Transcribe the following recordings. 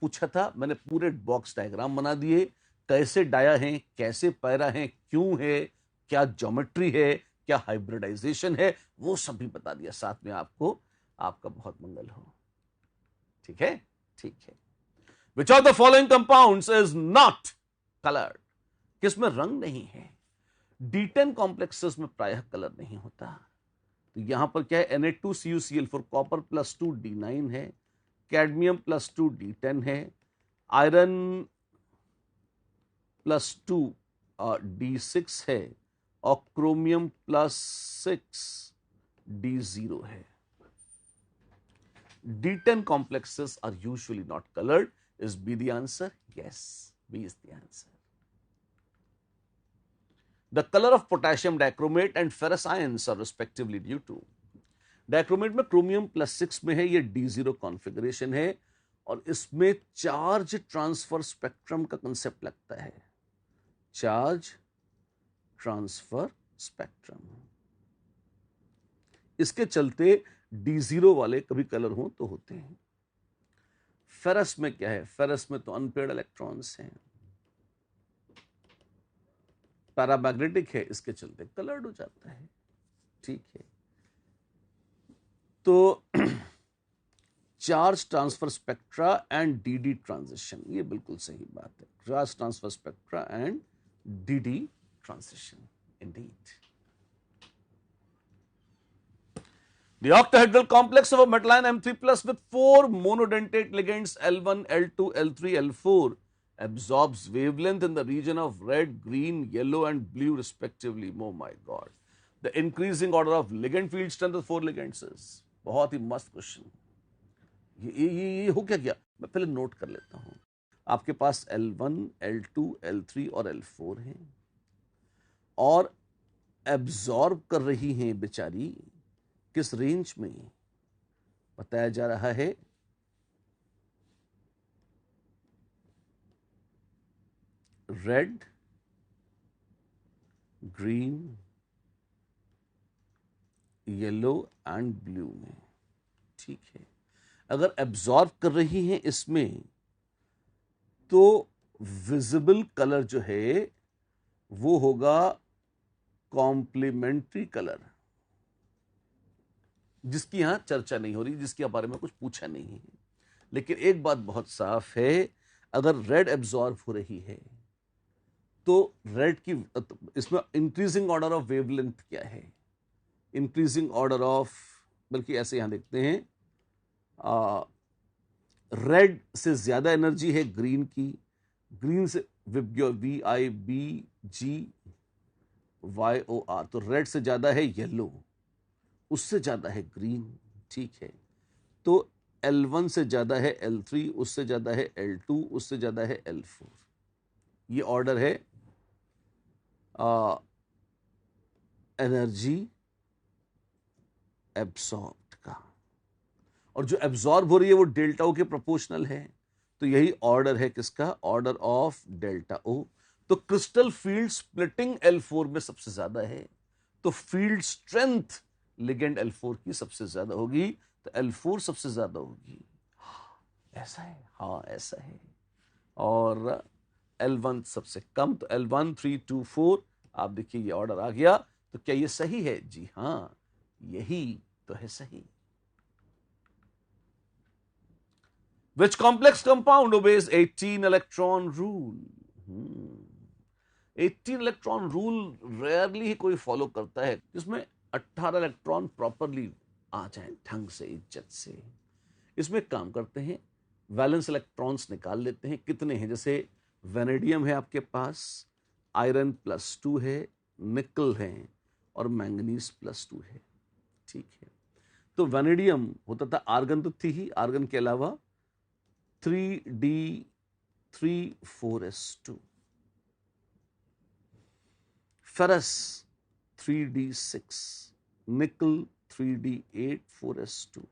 पूछा था, मैंने पूरे बॉक्स डायग्राम बना दिए, कैसे डाया है, कैसे पैरा है, क्यों है, क्या ज्योमेट्री है, क्या हाइब्रिडाइजेशन है, वो सब भी बता दिया साथ में आपको। आपका बहुत मंगल हो। ठीक है, ठीक है। Which of the following compounds is not coloured? किसमें रंग नहीं है? D10 कॉम्प्लेक्सेस में प्रायः कलर नहीं होता। तो यहां पर क्या है, Na2CuCl4, कॉपर +2 D9 है, कैडमियम +2 D10 है, आयरन +2 D6 है, और क्रोमियम +6 D0 है। D10 complexes are usually not colored. Is B the answer? Yes, B is the answer. The color of potassium dichromate and ferrous ions are respectively due to. Dichromate में chromium +6 में है, ये D0 configuration है, और इसमें charge transfer spectrum का concept लगता है। चार्ज ट्रांसफर स्पेक्ट्रम, इसके चलते D0 वाले कभी कलर हो तो होते हैं। फेरस में क्या है, फेरस में तो अनपेयर्ड इलेक्ट्रॉन्स हैं, पैरामैग्नेटिक है, इसके चलते कलर्ड हो जाता है। ठीक है, तो charge transfer spectra and DD transition, ये बिल्कुल सही बात है। Charge transfer spectra and DD transition, Indeed. The octahedral complex of a metallion M3 plus with 4 monodentate ligands L1, L2, L3, L4 absorbs wavelength in the region of red, green, yellow and blue respectively. Oh my God. The increasing order of ligand field strength of 4 ligands is. बहुत ही मस्त question. ये हो क्या गया, मैं पहले note कर लेता हूं। आपके पास L1, L2, L3 और L4 हैं, और एब्जॉर्ब कर रही हैं बेचारी किस रेंज में बताया जा रहा है, red, green, yellow and blue में। ठीक है, अगर एब्जॉर्ब कर रही हैं इसमें, तो विजिबल कलर जो है वो होगा कॉम्प्लीमेंट्री कलर, जिसकी यहां चर्चा नहीं हो रही, जिसके बारे में कुछ पूछा नहीं है। लेकिन एक बात बहुत साफ है, अगर रेड एब्जॉर्ब हो रही है तो रेड की, इसमें इंक्रीजिंग ऑर्डर ऑफ वेवलेंथ क्या है, इंक्रीजिंग ऑर्डर ऑफ, बल्कि ऐसे यहां देखते हैं, रेड से ज्यादा एनर्जी है ग्रीन की, ग्रीन से VIBGYOR, तो रेड से ज्यादा है येलो, उससे ज्यादा है ग्रीन। ठीक है, तो L1 से ज्यादा है L3, उससे ज्यादा है L2, उससे ज्यादा है L4। ये ऑर्डर है एनर्जी एब्सॉर्ब्ड का, और जो एब्सॉर्ब हो रही है वो डेल्टा ओ के प्रोपोर्शनल है। तो यही ऑर्डर है किसका, ऑर्डर ऑफ डेल्टा ओ। तो क्रिस्टल फील्ड स्प्लिटिंग L4 में सबसे ज्यादा है, तो फील्ड स्ट्रेंथ लिगेंड L4 की सबसे ज्यादा होगी, तो L4 सबसे ज्यादा होगी। ऐसा है, हाँ ऐसा है। और L1 सबसे कम, तो L1 3 2 4, आप देखिए ये ऑर्डर आ गया। तो क्या ये सही है? जी हाँ, यही तो है सही। Which complex compound obeys 18 electron rule? 18 electron rule rarely ही कोई फॉलो करता है, जिसमें 18 इलेक्ट्रॉन प्रॉपरली आ जाए ढंग से, इज्जत से। इसमें काम करते हैं, वैलेंस इलेक्ट्रॉन्स निकाल लेते हैं, कितने हैं, जैसे वेनेडियम है आपके पास, आयरन +2 है, निकल है, और मैंगनीज +2 है। ठीक है, तो वेनेडियम होता था, आर्गन तो थी ही, आर्गन के अलावा 3D3 4s2, फेरस 3D6, निकल 3D8 4s2,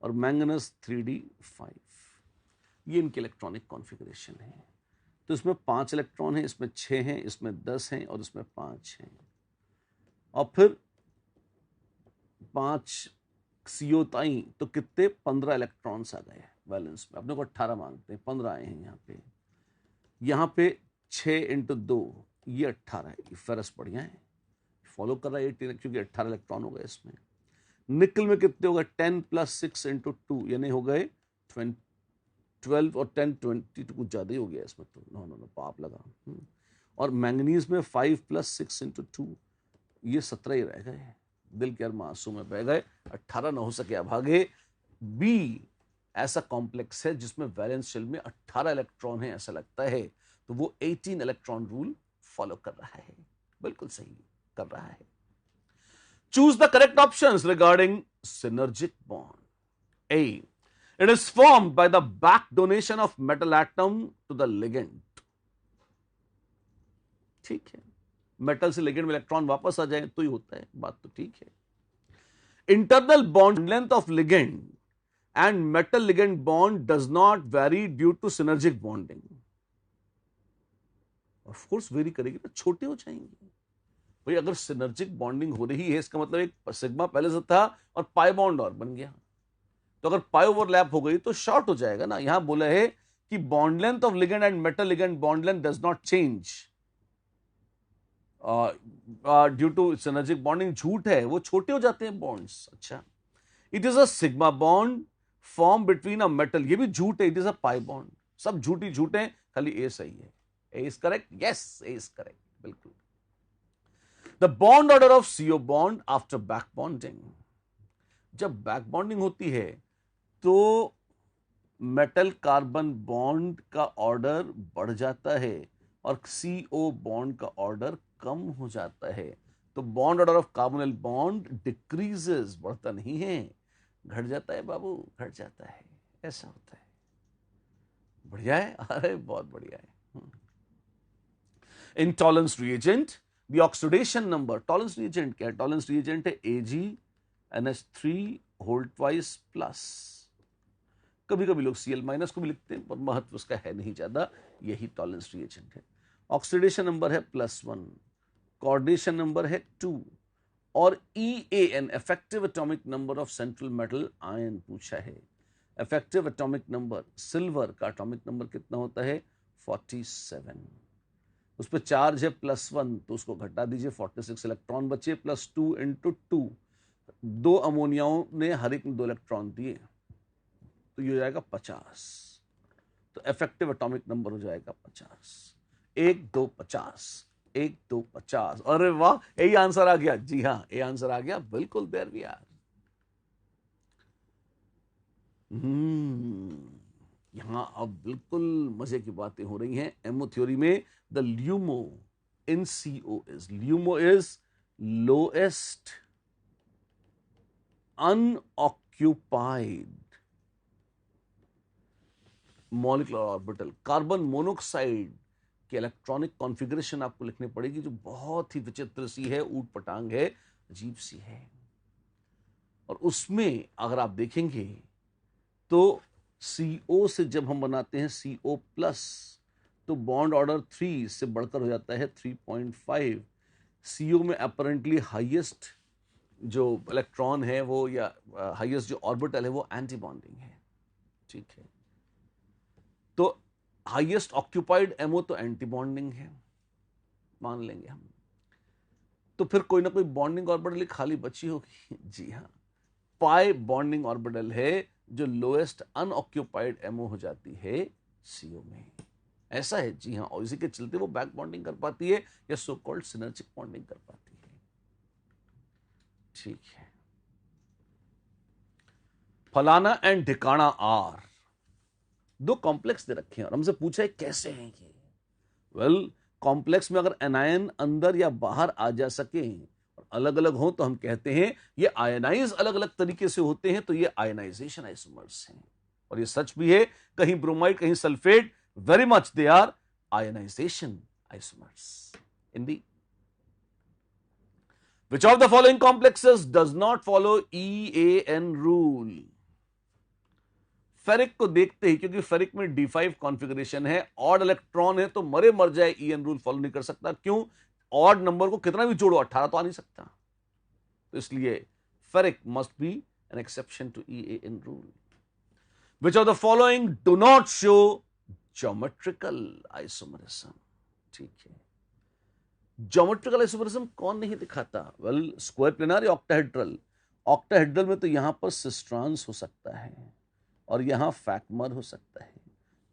और मैंगनस 3D5। ये इनके इलेक्ट्रॉनिक कॉन्फ़िगरेशन है। तो इसमें 5 इलेक्ट्रॉन हैं, इसमें 6 हैं, इसमें 10 हैं, और इसमें 5 हैं। और फिर 5 CO ताई, तो कितने, 15 इलेक्ट्रॉन्स आ गए। वैलेंस में, अपने को 18 मांगते हैं, 15 आए हैं यहाँ पे 6 इंटू 2 ये 18 है, ये फेरस बढ़िया है, फॉलो कर रहा है 18 क्योंकि 18 इलेक्ट्रॉन हो गए इसमें। निकल में कितने हो गए 10 प्लस 6 इंटू 2 यानी हो गए 12 और 10 22 कुछ ज्यादा ही हो गया इसमें तो, नो पाप लगा। और मैंगनीज में 5 प्लस 6 इंटू 2 ये 17 ही रह गए, दिल के अरमासू में बह गए, 18 न हो सके अभागे। बी ऐसा कॉम्प्लेक्स है जिसमें वैलेंस शेल में 18 इलेक्ट्रॉन है ऐसा लगता है, तो वो 18 इलेक्ट्रॉन रूल फॉलो कर रहा है, बिल्कुल सही कर रहा है। Choose the correct options regarding synergic bond. A, it is formed by the back donation of metal atom to the ligand. ठीक है, मेटल से लिगेंड में इलेक्ट्रॉन वापस आ जाए तो ही होता है, बात तो ठीक है। Internal bond length of ligand and metal ligand bond does not vary due to synergic bonding. Of course very करेगी ना, छोटे हो जाएंगे भाई। अगर सिनर्जिक बॉन्डिंग हो रही है इसका मतलब एक सिग्मा पहले से था और पाई बॉन्ड और बन गया, तो अगर पाई ओवरलैप हो गई तो शॉर्ट हो जाएगा ना। यहां बोला है कि bond length of ligand and metal ligand bond length does not change due to synergic bonding. झूठ है, वो छोटे हो जाते हैं बॉन्ड्स। अच्छा, it is a sigma bond form between a metal, ये भी झूठ है, it is a pi bond. सब झूठी झूठ है, खाली ए सही है। A is correct, yes A is correct, बिल्कुल। The bond order of CO bond after back bonding. जब बैक बॉन्डिंग होती है तो मेटल कार्बन बॉन्ड का ऑर्डर बढ़ जाता है और सीओ बॉन्ड का ऑर्डर कम हो जाता है। तो bond order of carbonyl bond decreases, बढ़ता नहीं है, घट जाता है बाबू, घट जाता है, ऐसा होता है। बढ़िया है, अरे बहुत बढ़िया है। In Tollens reagent the oxidation number, Tollens reagent क्या है? टॉलरेंस रिएजेंट है AgNH3 होल ट्वाइस प्लस। कभी कभी लोग Cl माइनस को भी लिखते हैं पर महत्व उसका है नहीं ज्यादा, यही टॉलरेंस रिएजेंट है। ऑक्सीडेशन नंबर है +1, कोऑर्डिनेशन नंबर है 2 और EAN effective atomic number of central metal ion पूछा है। इफेक्टिव एटॉमिक नंबर सिल्वर का एटॉमिक नंबर कितना होता है? 47। उस पर चार्ज है +1 तो उसको घटा दीजिए, 46 इलेक्ट्रॉन बचे, +2 × 2, 2 अमोनियाओं ने हर एक में 2 इलेक्ट्रॉन दिए तो ये हो जाएगा 50। तो इफेक्टिव एटॉमिक नंबर हो जाएगा 50। 1 2 50, 1 2 50। अरे वाह, यही आंसर आ गया। जी हाँ, ये आंसर आ गया, बिल्कुल, देयर वी आर। यहां अब बिल्कुल मजे की बातें हो रही हैं। एमओ थ्योरी में the LUMO in CO is, LUMO is lowest unoccupied molecular orbital. Carbon monoxide की इलेक्ट्रॉनिक कॉन्फ़िगरेशन आपको लिखनी पड़ेगी जो बहुत ही विचित्र सी है, ऊट पटांग है, अजीब सी है। और उसमें अगर आप देखेंगे तो CO से जब हम बनाते हैं CO+ तो बॉन्ड ऑर्डर 3 से बढ़कर हो जाता है 3.5। CO में अपरेंटली हाईएस्ट जो इलेक्ट्रॉन है वो, या हाईएस्ट जो ऑर्बिटल है वो एंटी बॉन्डिंग है। ठीक है, तो हाईएस्ट ऑक्यूपाइड MO तो एंटी बॉन्डिंग है, मान लेंगे हम। तो फिर कोई ना कोई बॉन्डिंग ऑर्बिटल खाली बची होगी। जी हाँ, पाई बॉन्डिंग ऑर्बिटल है जो लोएस्ट अनऑक्यूपाइड MO हो जाती है CO में। ऐसा है, जी हाँ, और इसी के चलते वो बैक बॉन्डिंग कर पाती है या सो कॉल्ड सिनर्जिक बॉन्डिंग कर पाती है। ठीक है, फलाना एंड ढिकाना R, 2 कॉम्प्लेक्स दे रखे हैं और हमसे पूछा है कैसे हैं ये। वेल, कॉम्प्लेक्स में अगर एनायन अंदर या बाहर आ जा सके और अलग अलग हो तो हम कहते हैं ये आयनाइज अलग अलग तरीके से होते हैं, तो ये आयनाइजेशन आइसोमर्स हैं। और ये सच भी है, कहीं ब्रोमाइड कहीं sulphate, very much they are ionisation isomers indeed. Which of the following complexes does not follow EAN rule? Ferric को देखते ही, क्योंकि फेरिक में D5 कॉन्फ़िगरेशन है, ऑड इलेक्ट्रॉन है तो मरे मर जाए EN रूल फॉलो नहीं कर सकता। क्यों? ऑड नंबर को कितना भी जोड़ो 18 तो आ नहीं सकता, तो इसलिए ferric must be an exception to EAN rule. Which of the following do not show geometrical isomerism? ठीक है, ज्योमेट्रिकल आइसोमरिज्म कौन नहीं दिखाता? वेल, स्क्वायर प्लेनर या ऑक्टाहेड्रल? ऑक्टाहेड्रल में तो यहां पर सिस्ट्रॉन्स हो सकता है और यहां फैक्मर हो सकता है,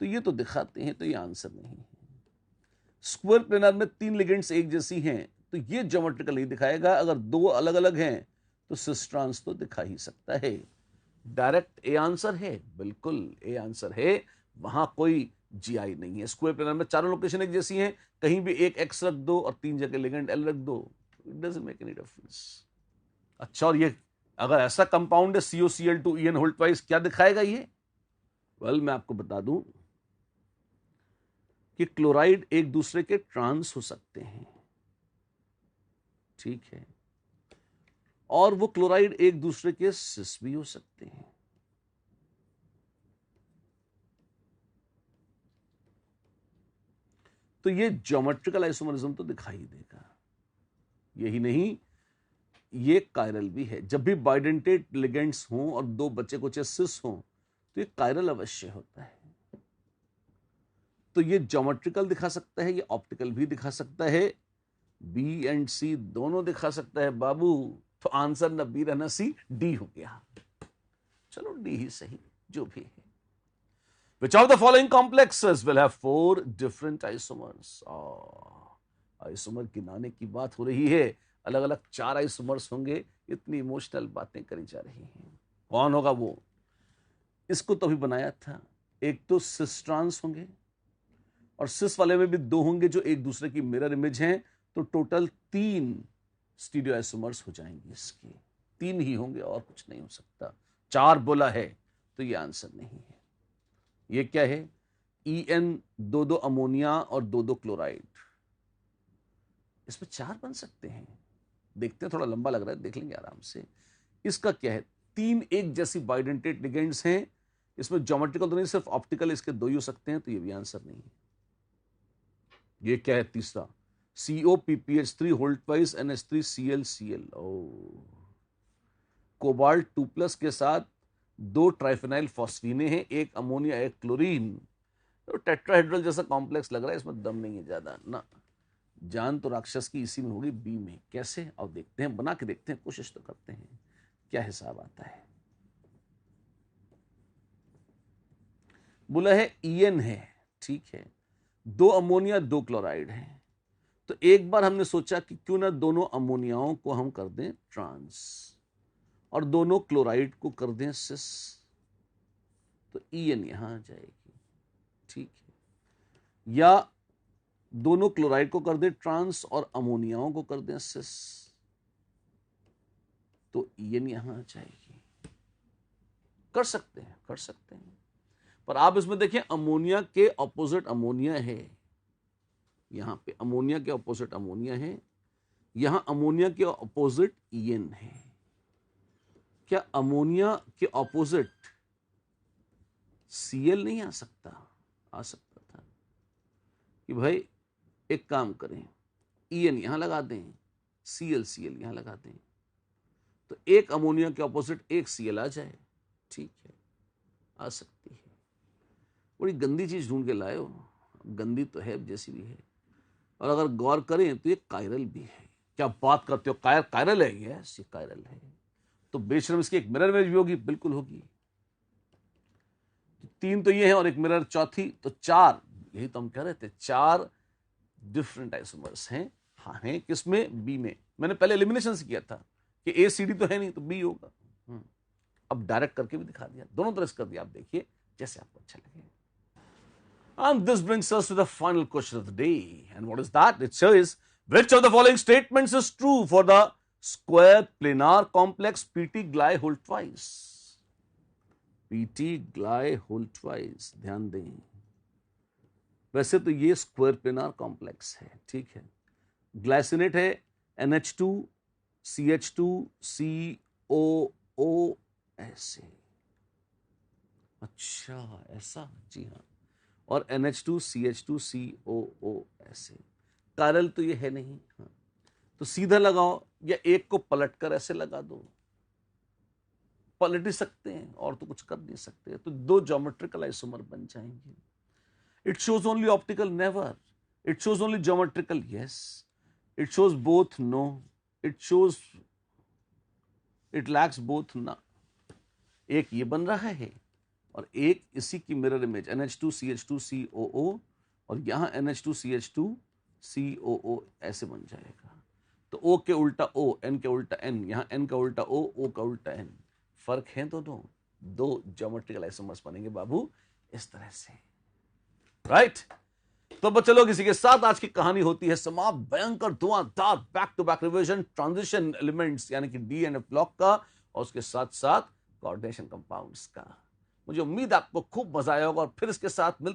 तो ये तो दिखाते हैं, तो ये आंसर नहीं है। स्क्वायर प्लेनर में 3 लिगेंड्स एक जैसी हैं, तो ये ज्योमेट्रिकल नहीं दिखाएगा। अगर 2 अलग अलग हैं तो सिस्ट्रॉन्स तो दिखा ही सकता है। डायरेक्ट ए आंसर है, बिल्कुल ए आंसर है, वहां कोई जीआई नहीं है। स्क्वायर प्लेनर में चारों लोकेशन एक जैसी हैं, कहीं भी एक एक्स रख दो और 3 जगह लिगेंड एल रख दो, it doesn't make any difference. अच्छा, और ये अगर ऐसा कंपाउंड है COCl2 EN होल्ड ट्वाइस, क्या दिखाएगा ये? वेल, मैं आपको बता दूं कि क्लोराइड एक दूसरे के ट्रांस हो सकते हैं, ठीक है, और वो क्लोराइड एक दूसरे के सिस भी हो सकते हैं। तो ये ज्योमेट्रिकल आइसोमरिज्म तो दिखाई देगा। यही नहीं, ये कायरल भी है। जब भी बाइडेंटेट लिगेंड्स हों और 2 बच्चे कुछ सिस हों तो ये कायरल अवश्य होता है। तो ये ज्योमेट्रिकल दिखा सकता है, ये ऑप्टिकल भी दिखा सकता है, बी एंड सी दोनों दिखा सकता है बाबू। तो आंसर न बी रहना सी, डी हो गया। चलो डी ही सही, जो भी है। Which of the following complexes will have 4 different isomers? Isomer गिनाने की बात हो रही है, अलग अलग 4 आइसोमर्स होंगे, इतनी इमोशनल बातें करी जा रही हैं। कौन होगा वो? इसको तो अभी बनाया था। एक तो सिस ट्रांस होंगे, और सिस वाले में भी 2 होंगे जो एक दूसरे की मिरर इमेज हैं, तो टोटल 3 स्टीरियो आइसोमर्स हो जाएंगे। इसके 3 ही होंगे और कुछ नहीं हो सकता। 4 बोला है तो ये आंसर नहीं है। ये क्या है? EN 2 अमोनिया और 2 क्लोराइड। इसमें 4 बन सकते हैं। देखते हैं, थोड़ा लंबा लग रहा है, देख लेंगे आराम से। इसका क्या है? 3 एक जैसी बाइडेंटेट लिगेंड्स हैं। इसमें ज्योमेट्रिकल तो नहीं, सिर्फ ऑप्टिकल इसके 2 ही हो सकते हैं, तो ये भी आंसर नहीं है। ये क्या है? तीसरा, COPPH3 hold twice NH3ClCl। Cobalt 2+ के साथ 2 ट्राइफेनाइल फॉस्फीने हैं, एक अमोनिया एक क्लोरीन। तो टेट्राहेड्रल जैसा कॉम्प्लेक्स लग रहा है, इसमें दम नहीं है ज्यादा ना। जान तो राक्षस की इसी में होगी, बी में। कैसे? अब देखते हैं, बना के देखते हैं, कोशिश तो करते हैं क्या हिसाब आता है। बोला है EN है, ठीक है, 2 अमोनिया 2 क्लोराइड है। तो एक बार हमने सोचा कि क्यों ना दोनों अमोनियाओं को हम कर दें ट्रांस और दोनों क्लोराइड को कर दें सिस, तो EN यहां आ जाएगी, ठीक है। या दोनों क्लोराइड को कर दें ट्रांस और अमोनियाओं को कर दें सिस, तो EN यहां आ जाएगी। कर सकते हैं, कर सकते हैं, पर आप इसमें देखें, अमोनिया के ऑपोजिट अमोनिया है। यहां पे अमोनिया के ऑपोजिट अमोनिया है, यहां अमोनिया के ऑपोजिट EN है। क्या अमोनिया के ऑपोजिट Cl नहीं आ सकता? आ सकता था कि भाई एक काम करें, EN यहां लगा दें, Cl यहां लगा दें, तो एक अमोनिया के ऑपोजिट एक Cl आ जाए, ठीक है, आ सकती है। बड़ी गंदी चीज ढूंढ के लाए हो, गंदी तो है जैसी भी है, और अगर गौर करें तो ये कायरल भी है। क्या बात करते हो, कायरल है? यस, ये कायरल है। तो बेशरम इसकी एक मिरर इमेज भी होगी, बिल्कुल होगी। 3 तो ये है और एक मिरर चौथी, तो 4, यही तो हम कह रहे थे, 4 डिफरेंट आइसोमर्स हैं। हाँ, हैं किसमें? बी में। मैंने पहले एलिमिनेशन से किया था कि ACD तो है नहीं, तो बी होगा। अब डायरेक्ट करके भी दिखा दिया, दोनों तरह से कर दिया। आप देखिए जैसे आपको अच्छा लगे। And this brings us to the final question of the day. And what is that? It says, which of the following statements is true for the square planar complex PT Glide hold twice? PT Glide hold twice, ध्यान दें। वैसे तो ये square planar complex है, ठीक है। Glycinate है NH2 CH2 COO, ऐसे। अच्छा, ऐसा? जी हाँ। और NH2 CH2 COO, ऐसे। कायरल तो ये है नहीं। हाँ, तो सीधा लगाओ या एक को पलट कर ऐसे लगा दो, पलट ही सकते हैं और तो कुछ कर नहीं सकते, तो दो ज्योमेट्रिकल आइसोमर बन जाएंगे। It shows only optical, never. It shows only geometrical, yes. It shows both, no. It shows, it lacks both, ना। एक ये बन रहा है और एक इसी की मिरर इमेज NH2CH2COO, और यहां NH2CH2COO ऐसे बन जाएगा। तो O के उल्टा O, N के उल्टा N, यहां N का उल्टा O, O का उल्टा N। फर्क है दोनों, दो ज्योमेट्रिकल आइसोमर्स बनेंगे बाबू इस तरह से, राइट। तो चलो, किसी के साथ आज की कहानी होती है समाप्त। भयंकर धुआंधार back to back revision transition elements यानी कि डी एंड एफ ब्लॉक का, और उसके साथ साथ कोऑर्डिनेशन कंपाउंड्स का। मुझे उम्मीद आपको खूब मजा आया होगा, और फिर इसके साथ मिलते